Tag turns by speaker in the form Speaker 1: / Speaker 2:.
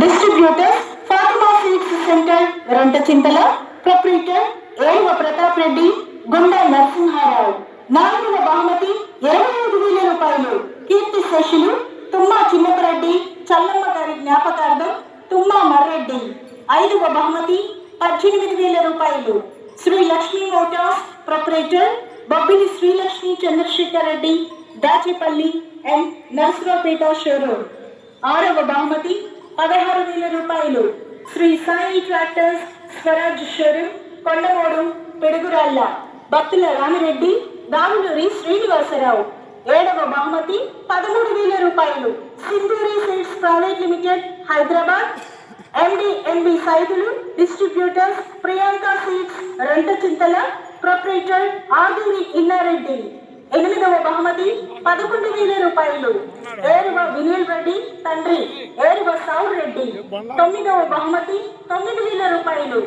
Speaker 1: Distributor Fatima seeds centre Rantachintala, proprietor ఏడువ ప్రతాప్ రెడ్డి, గుండా నరసింహారావు. 4వ బహుమతి 25,000 రూపాయలు. కీర్తి శేషులు తుమ్మా చిన్నపరెడ్డి, చల్లమ్మ గారి జ్ఞాపకార్థం తుమ్మా మర్రెడ్డి. 5వ బహుమతి 18,000 రూపాయలు. Sri Lakshmi motors proprietor Bobbili Srilakshmi Chandrasekhar Reddy, Dachepalli M Narasaraopet showroom. 6వ బహుమతి 16,000 రూపాయలు. Sri Sai tractors Swaraj showroom, Kondamudu, Piduguralla. భక్తుల రామిరెడ్డి, దాములూరి శ్రీనివాసరావు. 7వ బహుమతి 13,000 రూపాయలు. Sindhuri seeds private limited, Hyderabad. MD Saidulu, distributors Priyanka seeds Rantachintala, proprietor Aduri Innareddy. 8వ బహుమతి 11,000 రూపాయలు. ఏరువ వినీల్ రెడ్డి తండ్రి, ఏరువ సావు రెడ్డి. 9వ బహుమతి 9,000 రూపాయలు.